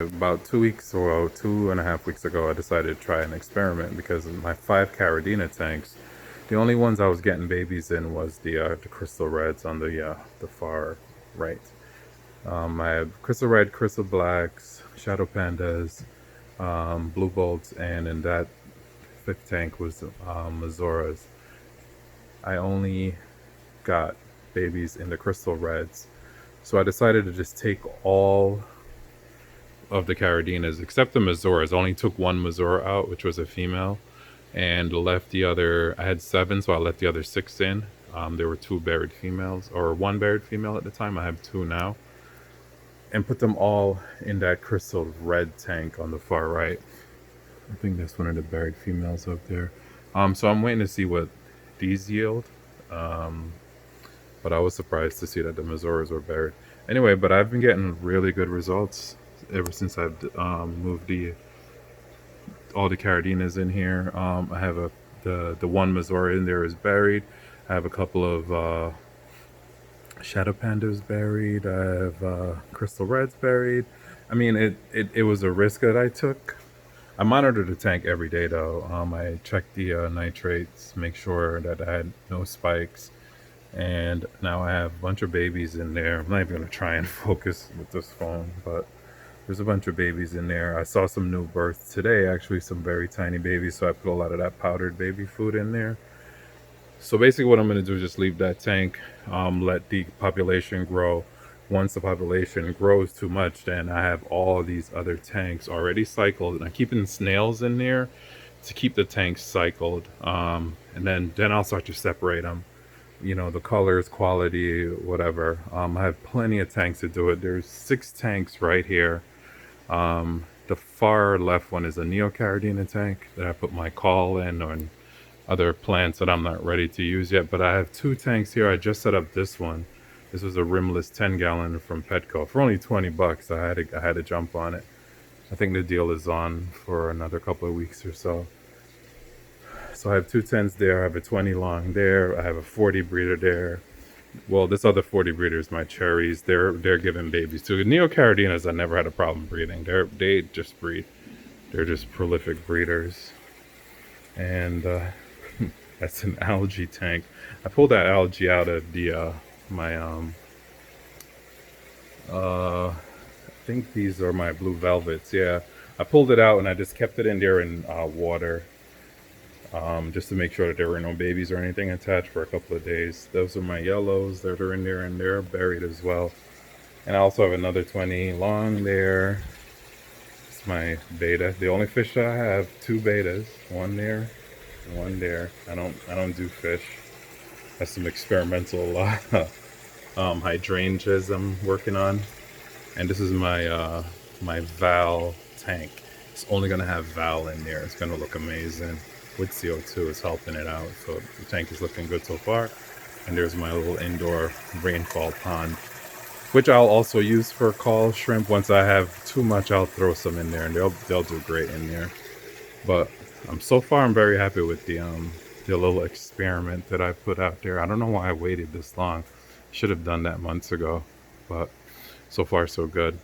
About 2 weeks or 2.5 weeks ago, I decided to try an experiment because my 5 Caradina tanks, the only ones I was getting babies in was the crystal reds on the far right. I have crystal red, crystal blacks, shadow pandas, blue bolts, and in that fifth tank was Mazoras. I only got babies in the crystal reds, so I decided to just take all of the Caradinas, except the Mazoras. I only took one Mazora out, which was a female, and left the other. I had 7, so I let the other 6 in. There were 2 buried females, or 1 buried female at the time. I have 2 now, and put them all in that crystal red tank on the far right. I think that's one of the buried females up there. So I'm waiting to see what these yield. Um, but I was surprised to see that the Mazoras were buried. Anyway, but I've been getting really good results ever since I've moved all the Caradinas in here. I have the one Mazora in there is buried. I have a couple of shadow pandas buried. I have crystal reds buried. I mean, it was a risk that I took. I monitored the tank every day though. I checked the nitrates, make sure that I had no spikes, and now I have a bunch of babies in there. I'm not even gonna try and focus with this phone, but there's a bunch of babies in there. I saw some new births today, actually some very tiny babies, so I put a lot of that powdered baby food in there. So basically what I'm gonna do is just leave that tank, let the population grow. Once the population grows too much, then I have all these other tanks already cycled, and I'm keeping snails in there to keep the tanks cycled. And then I'll start to separate them, the colors, quality, whatever. I have plenty of tanks to do it. There's 6 tanks right here. The far left one is a Neocaradina tank that I put my call in on other plants that I'm not ready to use yet. But I have 2 tanks here. I just set up this one. This was a rimless 10-gallon from Petco for only $20. I had to jump on it. I think the deal is on for another couple of weeks or so. So I have 2 10s there. I have a 20 long there. I have a 40 breeder there. Well, this other 40 breeder is my cherries. They're giving babies too. Neocaradinas, I never had a problem breeding. They just breed. They're just prolific breeders. And that's an algae tank. I pulled that algae out of the my I think these are my blue velvets. Yeah, I pulled it out and I just kept it in there in water, just to make sure that there were no babies or anything attached for a couple of days. Those are my yellows that are in there, and they're buried as well. And I also have another 20 long there. It's my beta. The only fish that I have, 2 betas, one there, one there. I don't do fish. That's some experimental hydrangeas I'm working on. And this is my my Val tank. It's only gonna have Val in there. It's gonna look amazing. With CO2 is helping it out. So the tank is looking good so far. And there's my little indoor rainfall pond, which I'll also use for call shrimp. Once I have too much, I'll throw some in there, and they'll do great in there. But so far I'm very happy with the little experiment that I put out there. I don't know why I waited this long. Should have done that months ago, but so far so good.